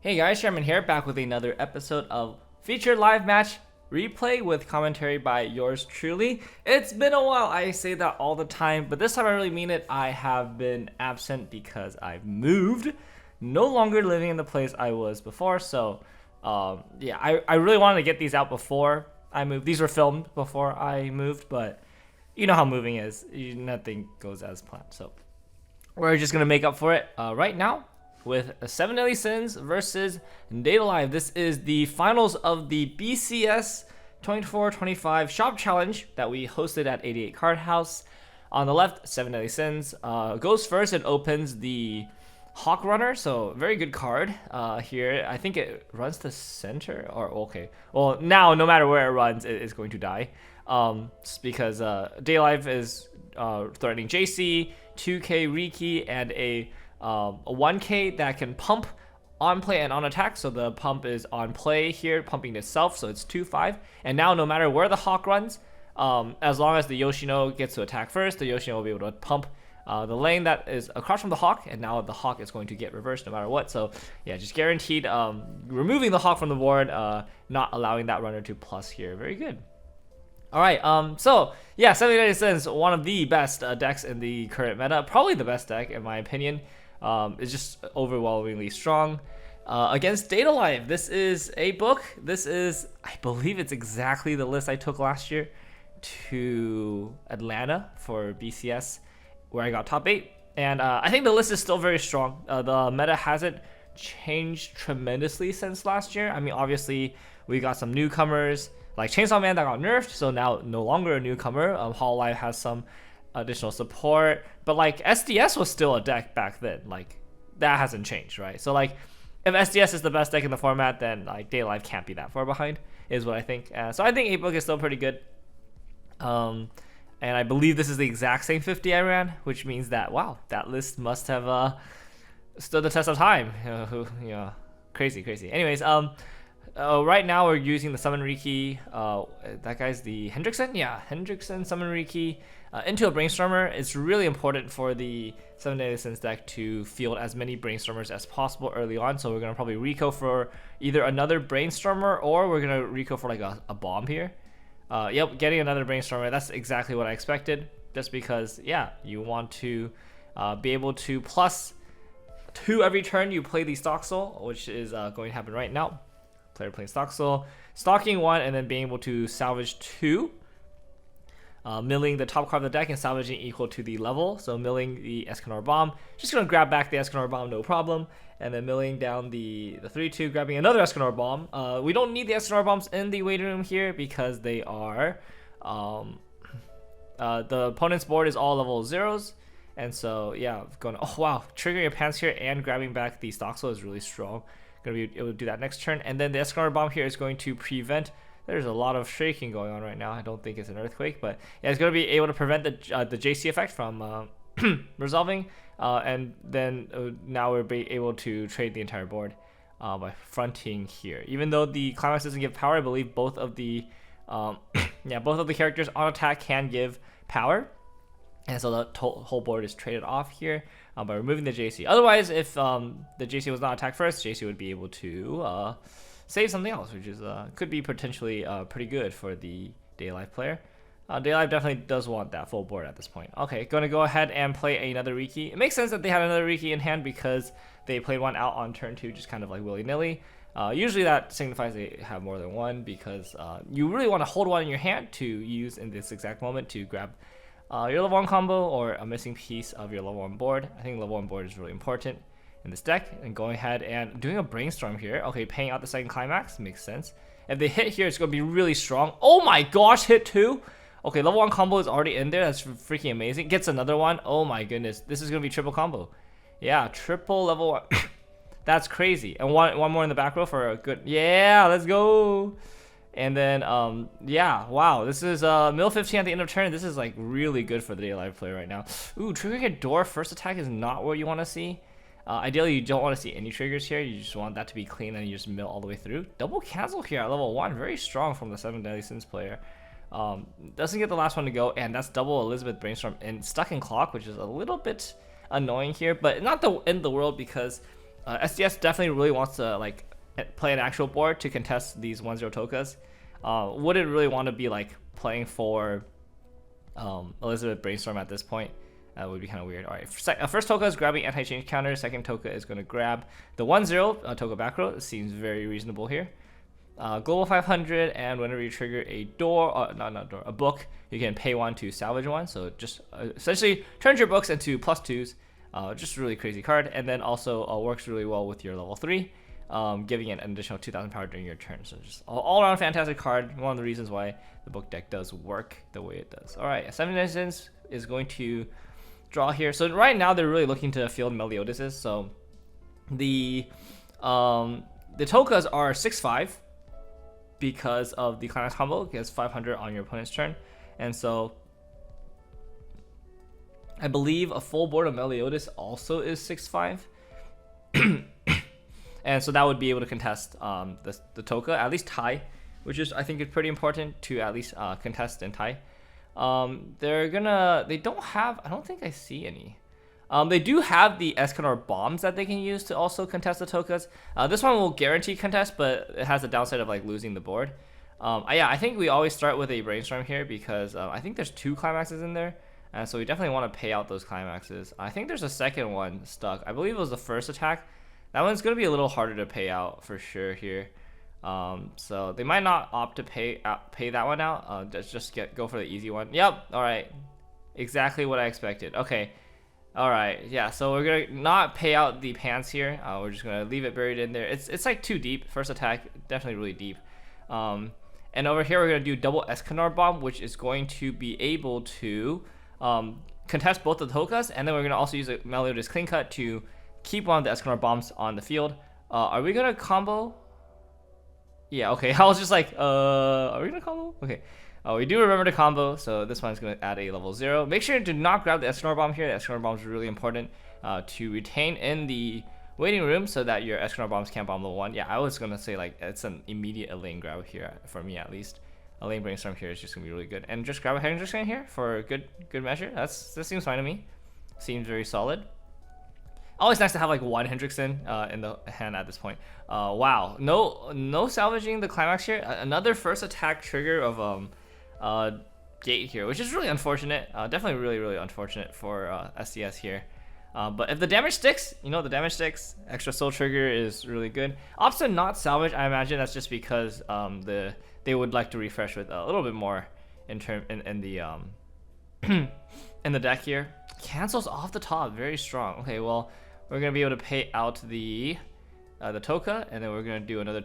Hey guys, Sherman here, back with another episode of Featured Live Match Replay with commentary by yours truly. It's been a while, I say that all the time, but this time I really mean it. I have been absent because I've moved, no longer living in the place I was before, so yeah, I really wanted to get these out before I moved. These were filmed before I moved, but you know how moving is, nothing goes as planned, so we're just gonna make up for it right now with 7 Deadly Sins versus DECKLOGS. This is the finals of the BCS24-25 shop challenge that we hosted at 88 Card House. On the left, 7 Deadly Sins goes first and opens the Hawk Runner, so very good card here. I think it runs to center, or okay. Well, now no matter where it runs, it is going to die. Because DECKLOGS is threatening JC, 2K Riki, and a 1K that can pump on play and on attack. So the pump is on play here, pumping itself, so it's 2-5. And now no matter where the Hawk runs, as long as the Yoshino gets to attack first, the Yoshino will be able to pump the lane that is across from the Hawk, and now the Hawk is going to get reversed no matter what. So yeah, just guaranteed removing the Hawk from the board, not allowing that runner to plus here. Very good. Alright, so yeah, 7 Deadly Sins, one of the best decks in the current meta, probably the best deck in my opinion. It's just overwhelmingly strong. Against DECKLOGS, this is a book. This is, I believe it's exactly the list I took last year to Atlanta for BCS, where I got top 8. And I think the list is still very strong. The meta hasn't changed tremendously since last year. I mean, obviously, we got some newcomers, like Chainsaw Man that got nerfed, so now no longer a newcomer. Hololive has some additional support, but like SDS was still a deck back then. Like that hasn't changed, right? So like if SDS is the best deck in the format, then like DECKLOGS can't be that far behind, is what I think. So I think 8 book is still pretty good. And I believe this is the exact same 50 I ran, which means that wow, that list must have stood the test of time. Crazy. Anyways, right now we're using the Summon Riki, that guy's the Hendrickson? Yeah, Hendrickson, Summon Riki, into a Brainstormer. It's really important for the 7 Deadly Sins deck to field as many Brainstormers as possible early on, so we're going to probably Rico for either another Brainstormer, or we're going to Rico for like a bomb here. Yep, getting another Brainstormer, that's exactly what I expected, just because, yeah, you want to be able to plus 2 every turn you play the Stock Soul, which is going to happen right now. Player playing Stock Soul, stocking 1, and then being able to salvage 2. Milling the top card of the deck and salvaging equal to the level. So milling the Escanor Bomb, just going to grab back the Escanor Bomb, no problem. And then milling down the 3-2, grabbing another Escanor Bomb. We don't need the Escanor Bombs in the waiting room here because they are... the opponent's board is all level 0s. And so, yeah, going... Oh, wow. Triggering your pants here and grabbing back the Stock Soul is really strong. Going to be able to do that next turn, and then the Escanor Bomb here is going to prevent. There's a lot of shaking going on right now. I don't think it's an earthquake, but yeah, it's going to be able to prevent the JC effect from resolving, and then now we're able to trade the entire board by fronting here. Even though the Climax doesn't give power, I believe both of the both of the characters on attack can give power. And so the whole board is traded off here by removing the JC. Otherwise, if the JC was not attacked first, JC would be able to save something else, which is could be potentially pretty good for the DECKLOGS player. DECKLOGS definitely does want that full board at this point. Okay, going to go ahead and play another Riki. It makes sense that they had another Riki in hand because they played one out on turn 2, just kind of like willy-nilly. Usually that signifies they have more than one because you really want to hold one in your hand to use in this exact moment to grab your level 1 combo or a missing piece of your level 1 board. I think level 1 board is really important in this deck. And going ahead and doing a Brainstorm here. Okay, paying out the second Climax makes sense. If they hit here, it's going to be really strong. Oh my gosh, hit 2. Okay, level 1 combo is already in there. That's freaking amazing. Gets another one. Oh my goodness, this is going to be triple combo. Yeah, triple level 1. That's crazy. And one more in the back row for a good... Yeah, let's go. And then, yeah, wow, this is mill 15 at the end of turn. This is like really good for the DECKLOGS player right now. Ooh, triggering a door first attack is not what you want to see. Ideally, you don't want to see any triggers here. You just want that to be clean and you just mill all the way through. Double cancel here at level 1. Very strong from the 7 Deadly Sins player. Doesn't get the last one to go, and that's double Elizabeth Brainstorm and stuck in clock, which is a little bit annoying here, but not the end of the world because SDS definitely really wants to like play an actual board to contest these 1-0 Tokas. Wouldn't really want to be like playing for Elizabeth Brainstorm at this point. That would be kind of weird. All right, first Toka is grabbing anti-change counter. Second Toka is going to grab the 1-0 Toka back row. It seems very reasonable here. Global 500, and whenever you trigger a a book, you can pay 1 to salvage 1. So just essentially turns your books into +2s. Just really crazy card, and then also works really well with your level 3, giving it an additional 2,000 power during your turn. So just all around fantastic card. One of the reasons why the book deck does work the way it does. All right, 7 Innocence is going to draw here. So right now they're really looking to field Meliodases. So the Tokas are 6/5 because of the Climax combo. It gets 500 on your opponent's turn, and so I believe a full board of Meliodas also is 6/5. And so that would be able to contest the Toka, at least tie, which is I think is pretty important to at least contest and tie. They don't have, I don't think I see any. They do have the Escanor bombs that they can use to also contest the Tokas. This one will guarantee contest, but it has the downside of like losing the board. Yeah, I think we always start with a Brainstorm here because I think there's 2 Climaxes in there. And so we definitely want to pay out those Climaxes. I think there's a second one stuck. I believe it was the first attack. That one's going to be a little harder to pay out for sure here. So they might not opt to pay that one out. Just go for the easy one. Yep. All right. Exactly what I expected. Okay. All right. Yeah. So we're going to not pay out the pants here. We're just going to leave it buried in there. It's like too deep. First attack, definitely really deep. And over here, we're going to do double Escanor bomb, which is going to be able to contest both of the Tokas, and then we're going to also use a Meliodas Clean Cut to keep one of the Escanor bombs on the field. Are we going to combo? Yeah, okay. I was just like, are we going to combo? Okay. We do remember to combo, so this one's going to add a level 0. Make sure to not grab the Escanor bomb here. The Escanor bomb is really important to retain in the waiting room so that your Escanor bombs can't bomb level 1. Yeah, I was going to say like it's an immediate Elaine grab here, for me at least. Elaine Brainstorm here is just gonna be really good, and just grab a Hendrix in here for good measure. That seems fine to me. Seems very solid. Always nice to have like 1 Hendrix in the hand at this point. Wow, no salvaging the Climax here. Another first attack trigger of gate here, which is really unfortunate. Definitely really unfortunate for SDS here. But if the damage sticks, the damage sticks. Extra soul trigger is really good. Opts to not salvage. I imagine that's just because they would like to refresh with a little bit more in the in the deck here. Cancels off the top, very strong. Okay, well we're gonna be able to pay out the Toka, and then we're gonna do another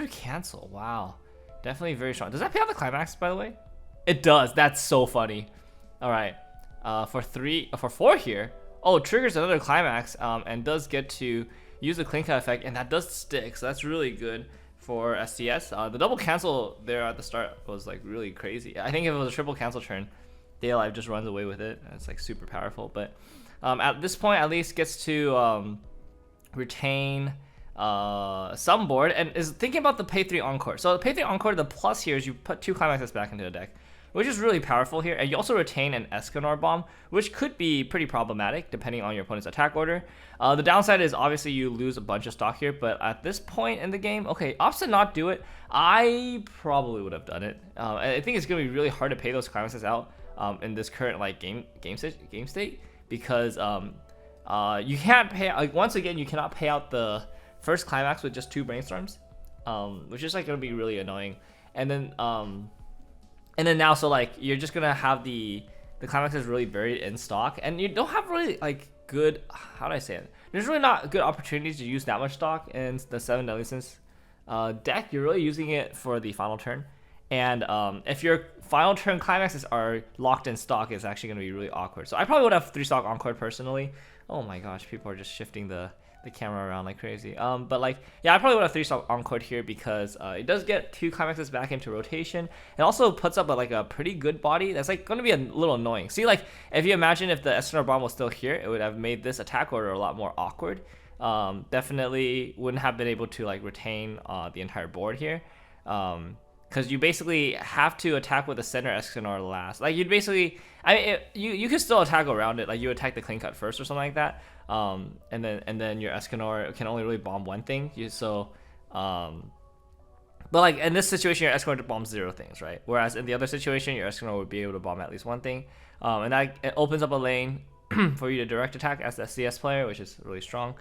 cancel. Wow, definitely very strong. Does that pay out the Climax, by the way? It does. That's so funny. All right, for 4 here. Oh, triggers another Climax and does get to use the Clean Cut effect, and that does stick. So that's really good for SDS. The double cancel there at the start was like really crazy. I think if it was a triple cancel turn, Daylife just runs away with it. It's like super powerful. But at this point, at least gets to retain some board and is thinking about the pay 3 Encore. So the pay 3 Encore, the plus here is you put 2 Climaxes back into the deck, which is really powerful here. And you also retain an Escanor bomb, which could be pretty problematic depending on your opponent's attack order. The downside is obviously you lose a bunch of stock here, but at this point in the game, okay, opts to not do it. I probably would have done it. I think it's gonna be really hard to pay those Climaxes out in this current like game state because you can't pay. Like, once again, you cannot pay out the first Climax with just 2 Brainstorms, which is like gonna be really annoying. And then now, so like you're just gonna have the Climax is really buried in stock, and you don't have really like good, how do I say it? There's really not good opportunities to use that much stock in the 7 Deadly Sins deck. You're really using it for the final turn, and if your final turn Climaxes are locked in stock, it's actually gonna be really awkward. So I probably would have 3 stock Encore personally. Oh my gosh, people are just shifting the camera around like crazy. But like, yeah, I probably would have 3 stock Encore here because it does get 2 Climaxes back into rotation. It also puts up like a pretty good body that's like going to be a little annoying. See, like if you imagine if the Escanor bomb was still here, it would have made this attack order a lot more awkward. Definitely wouldn't have been able to like retain the entire board here. Because you basically have to attack with the center Escanor last. Like you'd basically, you could still attack around it. Like you attack the Clean Cut first or something like that. And then your Escanor can only really bomb one thing. But like in this situation, your Escanor bombs 0 things, right? Whereas in the other situation, your Escanor would be able to bomb at least one thing, and that it opens up a lane for you to direct attack as the CS player, which is really strong.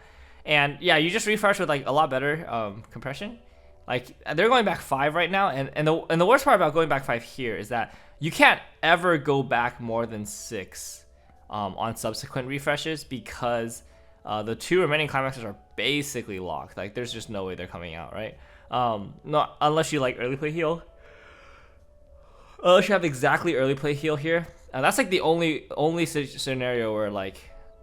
And yeah, you just refresh with like a lot better compression. Like they're going back 5 right now, and the worst part about going back 5 here is that you can't ever go back more than 6 on subsequent refreshes, because the 2 remaining climaxes are basically locked. Like there's just no way they're coming out, right? Not unless you like early play heal. Unless you have exactly early play heal here. That's like the only scenario where like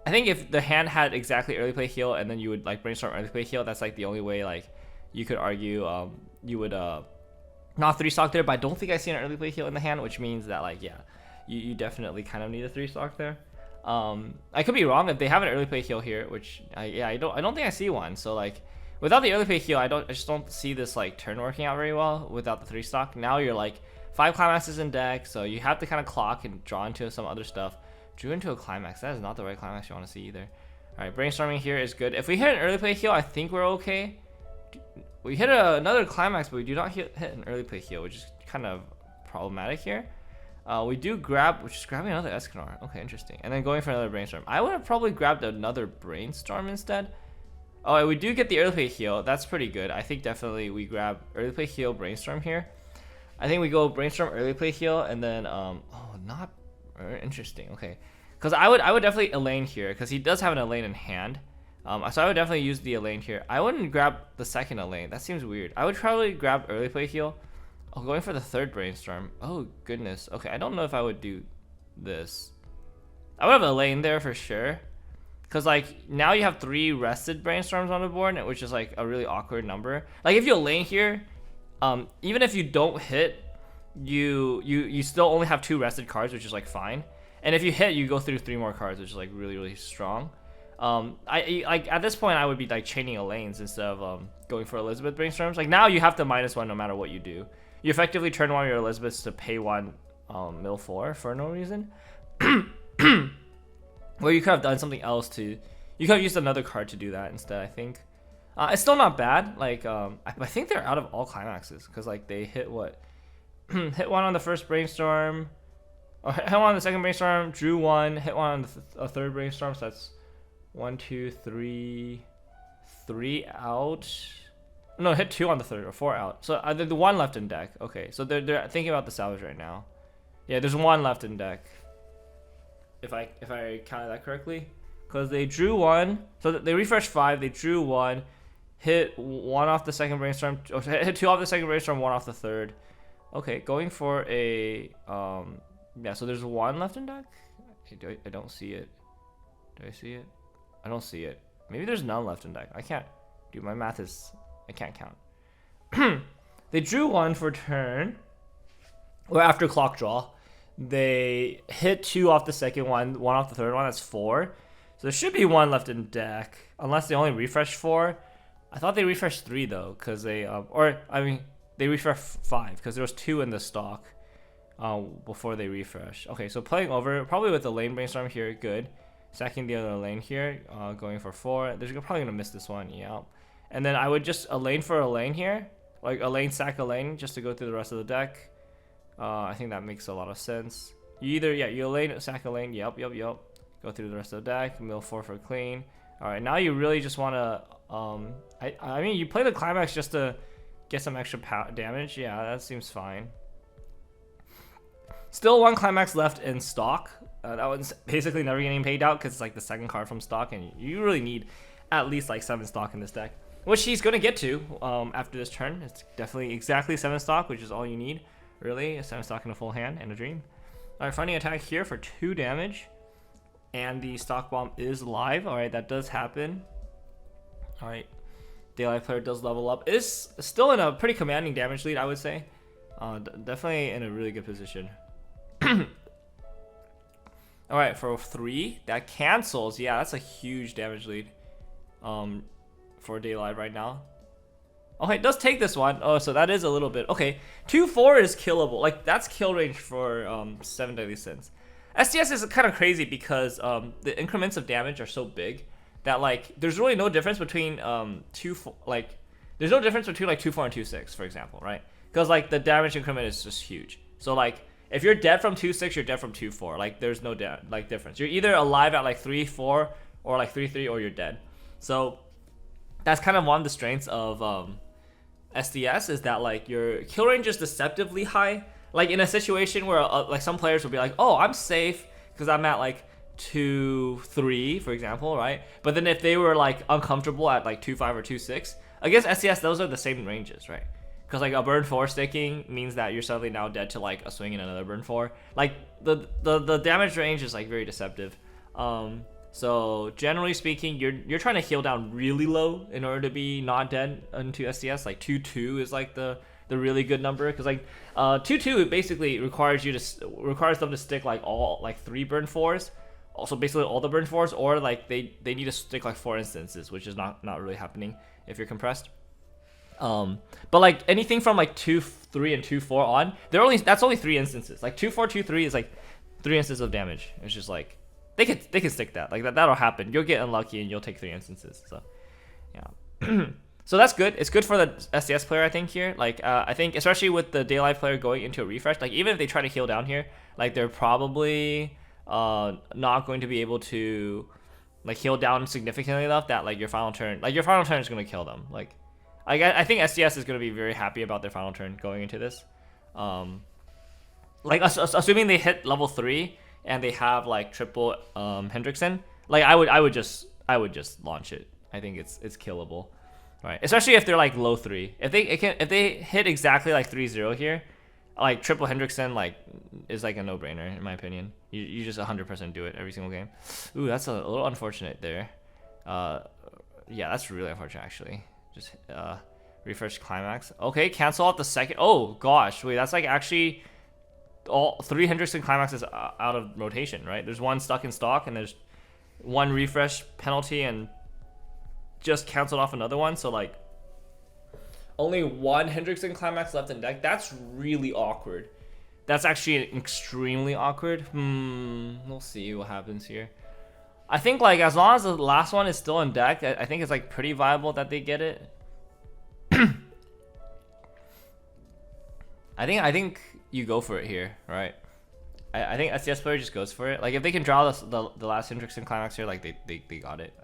I think if the hand had exactly early play heal and then you would like brainstorm early play heal, that's like the only way like you could argue you would not 3-stock there. But I don't think I see an early play heal in the hand, which means that like yeah, you definitely kind of need a 3-stock there. I could be wrong if they have an early play heal here, which I don't think I see one. So like without the early play heal, I just don't see this like turn working out very well without the 3-stock. Now you're like 5 climaxes in deck, so you have to kind of clock and draw into some other stuff. Drew into a climax. That is not the right climax you want to see either. All right, brainstorming here is good. If we hit an early play heal, I think we're okay. We hit another climax, but we do not hit an early play heal, which is kind of problematic here. We do grab, which is grabbing another Escanor. Okay, interesting. And then going for another brainstorm. I would have probably grabbed another brainstorm instead. Oh, we do get the early play heal. That's pretty good. I think definitely we grab early play heal, brainstorm here. I think we go brainstorm, early play heal, and then not interesting. Okay, because I would definitely Elaine here, because he does have an Elaine in hand. So I would definitely use the Elaine here. I wouldn't grab the second Elaine. That seems weird. I would probably grab early play heal. Oh, going for the third brainstorm. Oh goodness. Okay, I don't know if I would do this. I would have Elaine there for sure, because like now you have 3 rested brainstorms on the board, which is like a really awkward number. Like if you Elaine here, even if you don't hit, you still only have 2 rested cards, which is like fine. And if you hit, you go through 3 more cards, which is like really strong. I like at this point I would be like chaining Elaines instead of going for Elizabeth brainstorms. Like now you have to -1 no matter what you do. You effectively turn 1 of your Elizabeths to pay 1 mill 4 for no reason. Well, you could have done something else to. You could have used another card to do that instead, I think. It's still not bad. Like I think they're out of all climaxes, because like they hit what? Hit 1 on the first brainstorm, or hit 1 on the second brainstorm, drew 1, hit 1 on the third brainstorm. So that's 1, 2, 3 out. No, hit 2 on the third, or 4 out. So the 1 left in deck. Okay, so they're thinking about the salvage right now. Yeah, there's 1 left in deck. If I counted that correctly, because they drew 1, so they refreshed 5, they drew 1, hit 1 off the second brainstorm, or hit 2 off the second brainstorm, 1 off the third. Okay, going for a yeah. So there's 1 left in deck. I don't see it. Do I see it? I don't see it. Maybe there's none left in deck. I can't. Dude, my math is. I can't count. They drew 1 for turn, or after clock draw. They hit 2 off the second one, 1 off the third one. That's 4. So there should be 1 left in deck, unless they only refreshed 4. I thought they refreshed 3 though, because they they refreshed 5 because there was 2 in the stock before they refreshed. Okay, so playing over probably with the lane brainstorm here, good. Sacking the other lane here, going for 4. They're probably gonna miss this one, yeah. And then I would just a lane for a lane here, like a lane sack a lane, just to go through the rest of the deck. I think that makes a lot of sense. You either, yeah, you lane, sack a lane, yep. Go through the rest of the deck, mill 4 for clean. All right, now you really just want to, I mean, you play the climax just to get some extra damage. Yeah, that seems fine. Still 1 climax left in stock. That one's basically never getting paid out because it's like the second card from stock, and you really need at least like 7 stock in this deck, which he's going to get to after this turn. It's definitely exactly 7 stock, which is all you need. Really, a 7 stock in a full hand and a dream. All right, finding attack here for 2 damage, and the stock bomb is live. All right, that does happen. All right, Daylight player does level up. Is still in a pretty commanding damage lead, I would say. Definitely in a really good position. All right, for 3, that cancels. Yeah, that's a huge damage lead for Daylight right now. Okay, it does take this one. Oh, so that is a little bit. Okay, 2-4 is killable. Like, that's kill range for 7 Deadly Sins. STS is kind of crazy because the increments of damage are so big that like there's really no difference between there's no difference between like 2-4 and 2-6, for example, right? Because like the damage increment is just huge. So like if you're dead from 2-6, you're dead from 2-4. Like there's no difference. You're either alive at like 3-4 or like 3-3, or you're dead. So that's kind of one of the strengths of SDS, is that like your kill range is deceptively high. Like in a situation where like some players will be like, oh, I'm safe because I'm at like 2-3, for example, right? But then if they were like uncomfortable at like 2-5 or 2-6, against SDS, those are the same ranges, right? Because like a burn 4 sticking means that you're suddenly now dead to like a swing and another burn 4. Like the damage range is like very deceptive. So generally speaking, you're trying to heal down really low in order to be not dead into SDS. Like 2-2 is like the really good number, because like 2-2 basically requires them to stick like all like 3 burn 4s, also basically all the burn 4s, or like they need to stick like 4 instances, which is not really happening if you're compressed. But like anything from like 2-3 and 2-4 on, that's only 3 instances. Like 2-4, 2-3 is like 3 instances of damage. It's just like they can stick that. Like that'll happen. You'll get unlucky and you'll take 3 instances. So yeah. So that's good. It's good for the SDS player, I think, here. Like I think especially with the Daylight player going into a refresh, like even if they try to heal down here, like they're probably not going to be able to like heal down significantly enough that like your final turn is going to kill them. Like I think SDS is going to be very happy about their final turn going into this. Like assuming they hit level 3 and they have like triple Hendrickson, like I would just launch it. I think it's killable, right? Especially if they're like low 3. If they hit exactly like 3-0 here, like triple Hendrickson like is like a no-brainer in my opinion. You just 100% do it every single game. Ooh, that's a little unfortunate there. Yeah, that's really unfortunate actually. Just refresh Climax. Okay, cancel out the second. Oh gosh, wait, that's like actually all 3 Hendrickson Climaxes out of rotation, right? There's one stuck in stock, and there's one refresh penalty, and just canceled off another one. So like only 1 Hendrickson Climax left in deck. That's really awkward. That's actually extremely awkward. We'll see what happens here. I think like as long as the last one is still in deck, I think it's like pretty viable that they get it. I think you go for it here, right? I think SDS player just goes for it. Like if they can draw the last Hendrickson Climax here, like they got it.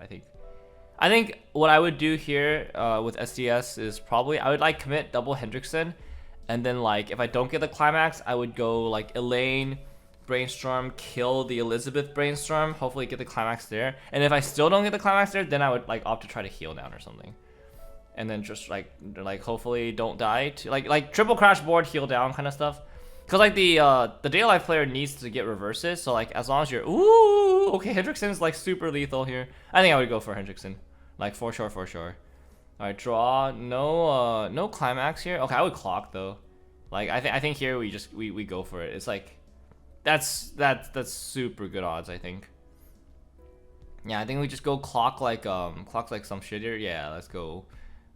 I think what I would do here with SDS is probably I would like commit double Hendrickson, and then like if I don't get the Climax, I would go like Elaine, Brainstorm, kill the Elizabeth Brainstorm, hopefully get the Climax there. And if I still don't get the Climax there, then I would like opt to try to heal down or something. And then just like hopefully don't die to like triple crash board, heal down kind of stuff. Cause like the Daylight player needs to get reverses, so like as long as you're okay, Hendrickson's like super lethal here. I think I would go for Hendrickson, like for sure. All right, draw. No Climax here. Okay, I would clock though. Like I think here we go for it. It's like that's super good odds, I think. Yeah, I think we just go clock like some shit here. Yeah, let's go.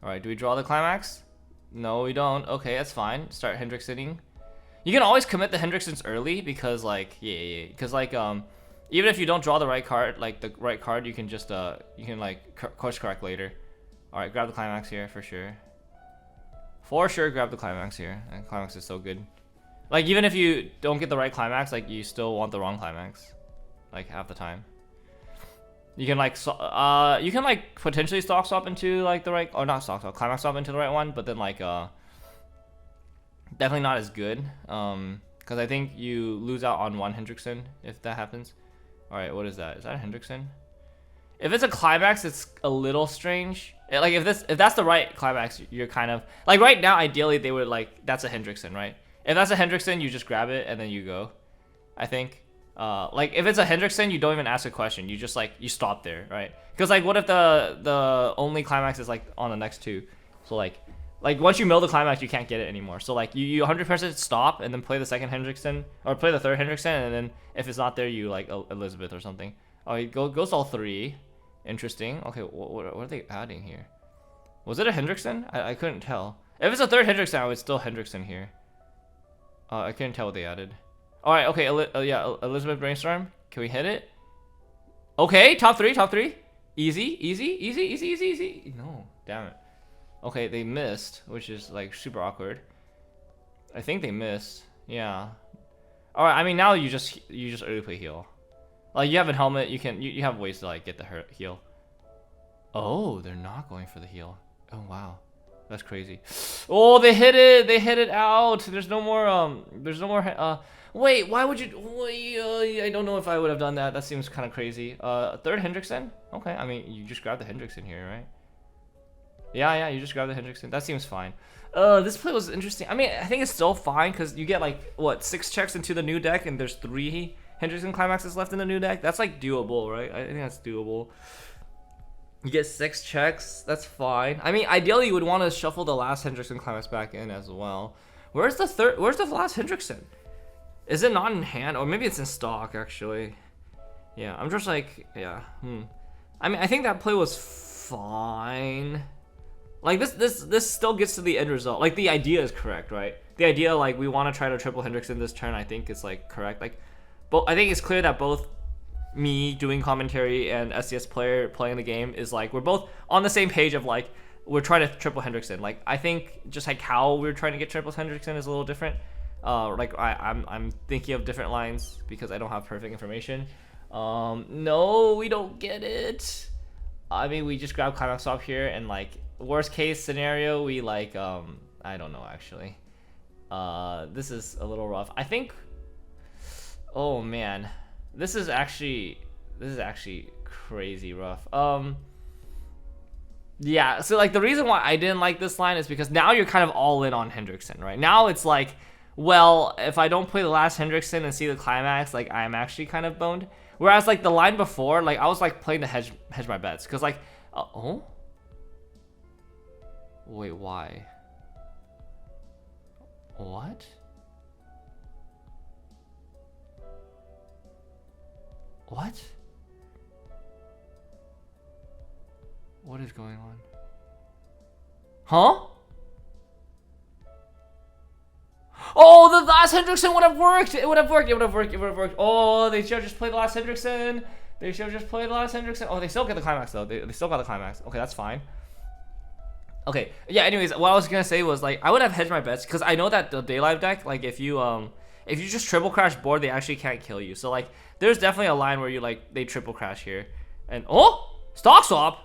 All right, do we draw the Climax? No, we don't. Okay, that's fine. Start Hendricksoning. You can always commit the Hendricksons early because like because like even if you don't draw the right card, you can just you can like course correct later. All right, grab the Climax here for sure. For sure, grab the Climax here. And Climax is so good. Like even if you don't get the right Climax, like you still want the wrong Climax, like half the time. You can like potentially stock swap into like the right, or not stock swap, Climax swap into the right one, but then like definitely not as good, because I think you lose out on 1 Hendrickson if that happens. All right, what is that? Is that a Hendrickson? If it's a Climax, it's a little strange. Like if that's the right Climax, you're kind of like right now. Ideally, they would like that's a Hendrickson, right? If that's a Hendrickson, you just grab it and then you go. I think. Like if it's a Hendrickson, you don't even ask a question. You just like you stop there, right? Because like what if the only Climax is like on the next 2? So like once you mill the Climax, you can't get it anymore. So like you 100% stop and then play the second Hendrickson or play the third Hendrickson, and then if it's not there, you like Elizabeth or something. Oh, it goes all 3. Interesting. Okay, what are they adding here? Was it a Hendrickson? I couldn't tell. If it's a third Hendrickson, I would still Hendrickson here. I couldn't tell what they added. All right, okay, yeah, Elizabeth Brainstorm. Can we hit it? Okay, top 3. Easy, easy, easy, easy, easy, easy. No, damn it. Okay, they missed, which is like super awkward. I think they missed. Yeah. All right. I mean, now you just early play heal. Like you have a helmet, you have ways to like get the heal. Oh, they're not going for the heal. Oh wow, that's crazy. Oh, they hit it. They hit it out. There's no more. There's no more. Wait, why would you? Wait, I don't know if I would have done that. That seems kind of crazy. Third Hendrickson. Okay, I mean you just grab the Hendrickson here, right? Yeah, you just grab the Hendrickson. That seems fine. This play was interesting. I mean, I think it's still fine because you get like what 6 checks into the new deck, and there's 3 Hendrickson Climaxes left in the new deck. That's like doable, right? I think that's doable. You get 6 checks. That's fine. I mean, ideally you would want to shuffle the last Hendrickson Climax back in as well. Where's the last Hendrickson? Is it not in hand, or maybe it's in stock actually? Yeah, I'm just like, yeah. I mean, I think that play was fine. Like this still gets to the end result. Like the idea is correct, right? The idea like we want to try to triple Hendrickson this turn, I think is like correct. Like, but I think it's clear that both me doing commentary and SCS player playing the game is like we're both on the same page of like we're trying to triple Hendrickson. Like I think just like how we're trying to get triple Hendrickson is a little different. Like I'm thinking of different lines because I don't have perfect information. No, we don't get it. I mean, we just grab Climax Swap here, and like worst case scenario, we like I don't know actually. This is a little rough. I think. Oh man, this is actually crazy rough. Yeah. So like the reason why I didn't like this line is because now you're kind of all in on Hendrickson, right? Now it's like, well, if I don't play the last Hendrickson and see the Climax, like I'm actually kind of boned. Whereas like the line before, like I was like playing to hedge my bets, cause like, oh, wait, why? What? What? What is going on? Huh? Oh, the last Hendrickson would have worked. It would have worked. It would have worked. It would have worked. Oh, they should have just played the last Hendrickson. They should have just played the last Hendrickson. Oh, they still get the Climax though. They still got the Climax. Okay, that's fine. Okay. Yeah. Anyways, what I was gonna say was like I would have hedged my bets because I know that the Daylight deck, like if you just triple crash board, they actually can't kill you. So like there's definitely a line where you like they triple crash here, and oh, stock swap.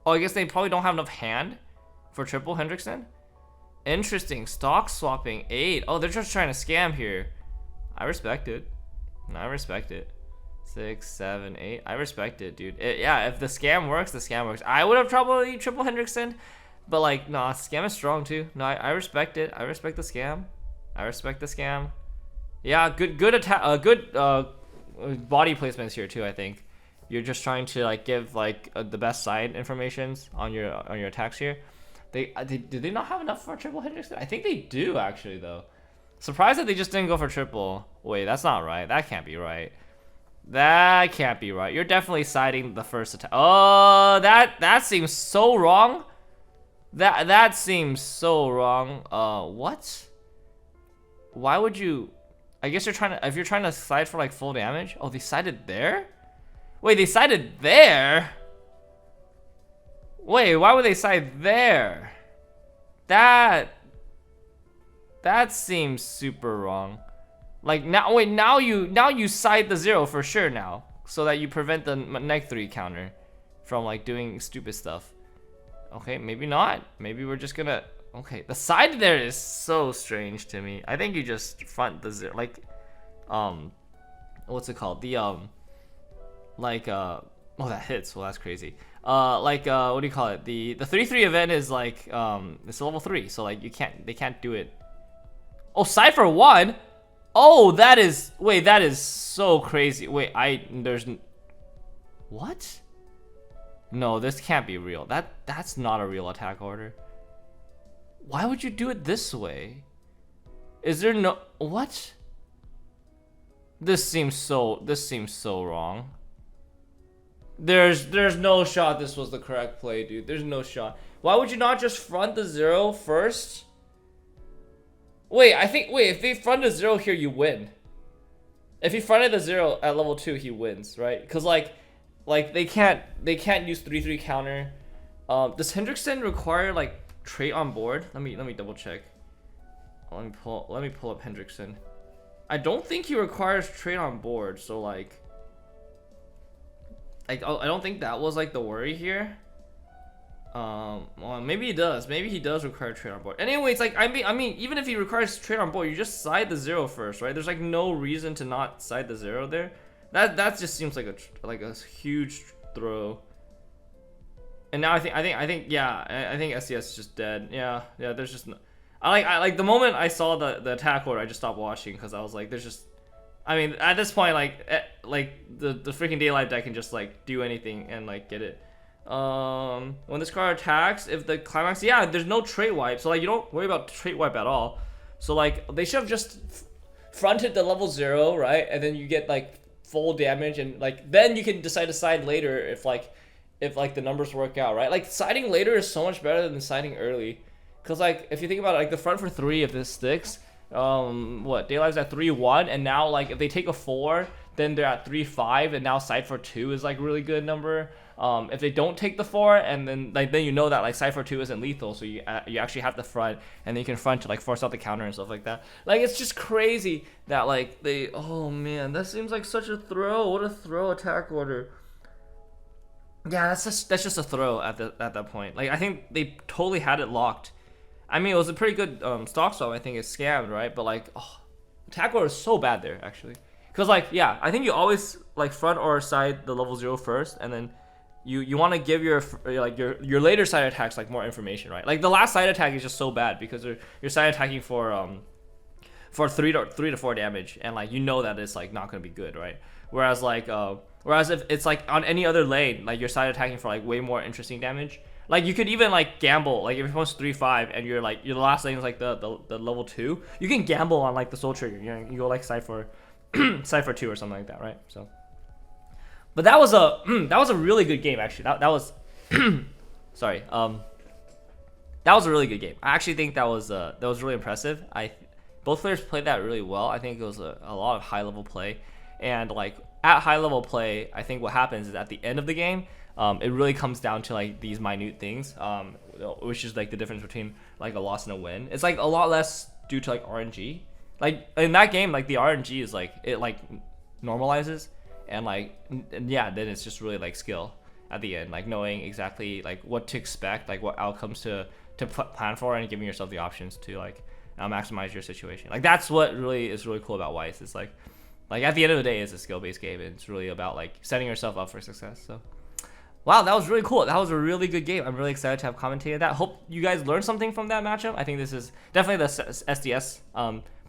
Oh, I guess they probably don't have enough hand for triple Hendrickson. Interesting. Stock swapping 8. Oh, they're just trying to scam here. I respect it. I respect it. 6, 7, 8. I respect it, dude. Yeah, if the scam works, the scam works. I would have probably triple Hendrickson, but like, nah, scam is strong too. No, I respect it. I respect the scam. I respect the scam. Yeah, good attack. Good body placements here too. I think you're just trying to like give like the best side informations on your attacks here. Do they not have enough for triple Hendrickson? I think they do actually though. Surprised that they just didn't go for triple. Wait, that's not right. That can't be right. That can't be right. You're definitely siding the first attack. Oh, that seems so wrong. That seems so wrong. What? Why would you? I guess if you're trying to side for like full damage. Oh, they sided there? Wait, they sided there? Wait, why would they side there? That seems super wrong. Like now, wait, now you side the 0 for sure now, so that you prevent the -3 counter from like doing stupid stuff. Okay, maybe not. Maybe we're just gonna. Okay, the side there is so strange to me. I think you just front the 0, like, what's it called? The oh, that hits. Well, that's crazy. What do you call it? The 3/3 event is like it's a level 3, so like they can't do it. Oh, side for 1. Oh, that is so crazy. Wait, what? No, this can't be real. That's not a real attack order. Why would you do it this way? Is there no what? This seems so wrong. There's no shot this was the correct play, dude. There's no shot. Why would you not just front the 0 first? Wait, if they front the 0 here, you win. If he fronted the 0 at level 2, he wins, right? Because like they can't use 3/3 counter. Does Hendrickson require like trait on board? Let me double check. Let me pull up Hendrickson. I don't think he requires trait on board, so like I don't think that was like the worry here. Well, maybe he does. Maybe he does require trade on board. Anyways, like I mean, even if he requires trade on board, you just side the 0 first, right? There's like no reason to not side the 0 there. That just seems like a huge throw. And now I think yeah, I think SCS is just dead. Yeah. There's just no. I like the moment I saw the attack order, I just stopped watching because I was like, there's just. I mean, at this point, like the freaking Daylight deck can just like do anything and like get it. When this card attacks, if the Climax, yeah, there's no trait wipe, so like you don't worry about trait wipe at all. So like they should have just fronted the level 0, right? And then you get like full damage, and like then you can decide to side later if the numbers work out, right? Like siding later is so much better than siding early, because like if you think about it, like the front for 3, if this sticks, Daylight's at 3-1, and now like if they take a 4, then they're at 3-5, and now side for 2 is like really good number. If they don't take the 4, and then you know that like side for 2 isn't lethal, so you actually have the front, and then you can front to like force out the counter and stuff like that. Like it's just crazy that like they, oh man, that seems like such a throw. What a throw attack order. Yeah, that's just a throw at that point. Like I think they totally had it locked. I mean, it was a pretty good stock swap. I think it's scammed, right? But like, attack order is so bad there actually. Cause like, yeah, I think you always like front or side the level 0 first, and then you want to give your later side attacks like more information, right? Like the last side attack is just so bad because you're side attacking for 3 to 4 damage, and like you know that it's like not gonna be good, right? Whereas if it's like on any other lane, like you're side attacking for like way more interesting damage. Like you could even like gamble, like if you're supposed to 3-5 and you're the last lane is like the level 2, you can gamble on like the soul trigger. You go like side for 2 or something like that, right? So, but that was a really good game actually. That was sorry, that was a really good game. I actually think that was really impressive. Both players played that really well. I think it was a lot of high level play, and like at high level play, I think what happens is at the end of the game, it really comes down to like these minute things, which is like the difference between like a loss and a win. It's like a lot less due to like RNG. Like in that game, like the RNG is like it like normalizes, and like yeah, then it's just really like skill at the end, like knowing exactly like what to expect, like what outcomes to plan for, and giving yourself the options to like maximize your situation. Like that's what really is really cool about Weiss. It's like at the end of the day, it's a skill-based game, and it's really about like setting yourself up for success. So wow, that was really cool. That was a really good game. I'm really excited to have commentated that. Hope you guys learned something from that matchup. I think this is definitely the SDS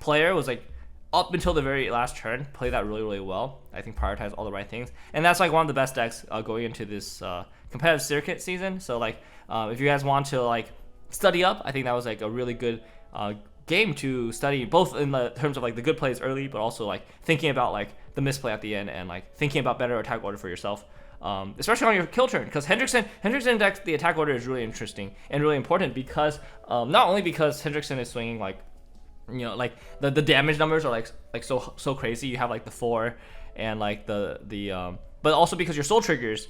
player was like up until the very last turn, played that really, really well. I think prioritized all the right things, and that's like one of the best decks going into this competitive circuit season. So like if you guys want to like study up, I think that was like a really good game to study, both in the terms of like the good plays early, but also like thinking about like the misplay at the end, and like thinking about better attack order for yourself. Especially on your kill turn, because Hendrickson deck, the attack order is really interesting and really important, because not only because Hendrickson is swinging like, you know, like the damage numbers are like so crazy. You have like the 4 and like the but also because your soul triggers,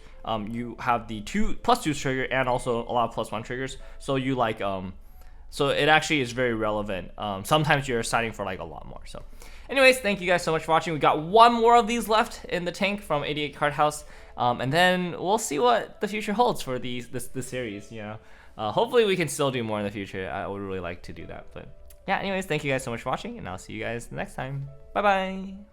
you have the 2+2 trigger and also a lot of +1 triggers. So you like so it actually is very relevant. Sometimes you're siding for like a lot more. So anyways, thank you guys so much for watching. We got one more of these left in the tank from 88 Card House. And then we'll see what the future holds for this series, you know. Hopefully we can still do more in the future. I would really like to do that. But yeah, anyways, thank you guys so much for watching, and I'll see you guys next time. Bye-bye.